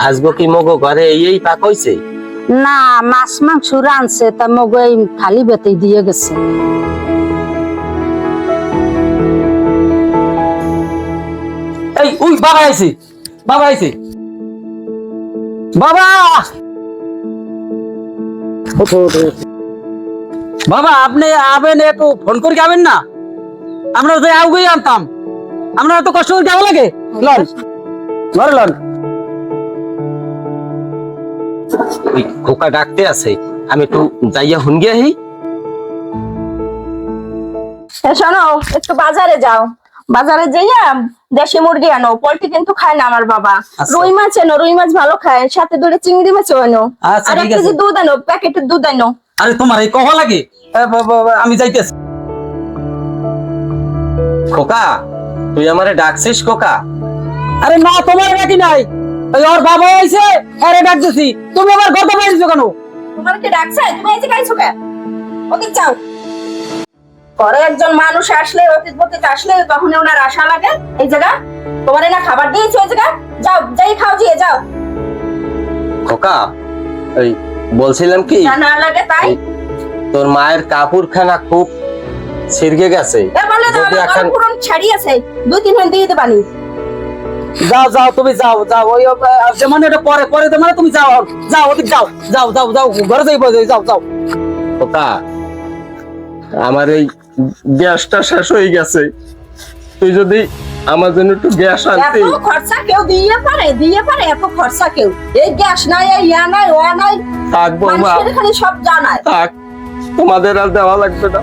আসবো কি মগো ঘরে এই পাক হইছে? না, মাছ মাংস রানছে, তা মগো এই খালি বেতেই দিয়ে গেছে। এই ওই বাবা আইছে, বাবা আইছে, বাবা বাবা আপনি আবেন একটু ফোন করে যাবেন না? আমরা তো আউগেই আনতাম, আমরা তো কষ্ট করে যাওয়া লাগে। লন ঘরে লন। ওই খোকা ডাকতে আছে, আমি একটু যাইয়া হুন গিয়া হি। শোনো, একটু বাজারে যাও, বাজারে যাইয়া দেশি মুরগি আনো। পোল্ট্রি কিন্তু খায় না আমার বাবা। আচ্ছা। রুই মাছ আনো, রুই মাছ ভালো খায়, সাথে দুটো চিংড়ি মাছও আনো। আচ্ছা, আর এক ঠিক আছে। কেজি দুধ আনো, প্যাকেটের দুধ আনো। আরে তোমার এই কহ লাগে, আমি যাইতেছি। খোকা তুই আমারে ডাকছিস খোকা? আরে না, তোমার নাকি নাই, ওই ওর বাবা আইছে, আরে ডাকতেছি। তুমি আবার গর্ত পাইছো কেন? তোমার কি ডাকছে? তুমি এই যে গাইছো কে? ওদিক যাও। ঘরে একজন মানুষ আসলে, অতীত বতীত আসলে তখন ওনার আশা লাগে এই জায়গা। তোমার না খাবার দিয়েছে ওই জায়গা, যাও যাই খাও, দিয়ে যাও। খোকা ওই বলছিলাম কি, যা না লাগে তাই। তোর মায়ের কাপড়খানা খুব ছিড়কে গেছে, এ বলে দাও, যদি আমার এখন পুরন ছাড়ি আছে, 2-3 দিন দিয়ে দেবানি। যাও যাও, তুমি যাও যাও, ওই যেমন এটা পরে পরে তোমার, তুমি যাও যাও, ওদিক যাও যাও যাও যাও, ঘরে যাই যাও যাও। খোকা আমার এই গ্যাসটা শেষ হয়ে গেছে, তুই যদি আমার জন্য একটু গ্যাস আনতে। এত খরচা কেউ দিয়ে পারে? দিয়ে পারে এত খরচা কেউ? এই গ্যাস নাই, এই ইয়া নাই, ও নাই, থাক বৌমা, মানুষের খালি সব জানায়। থাক, তোমাদের আর দেওয়া লাগবে না।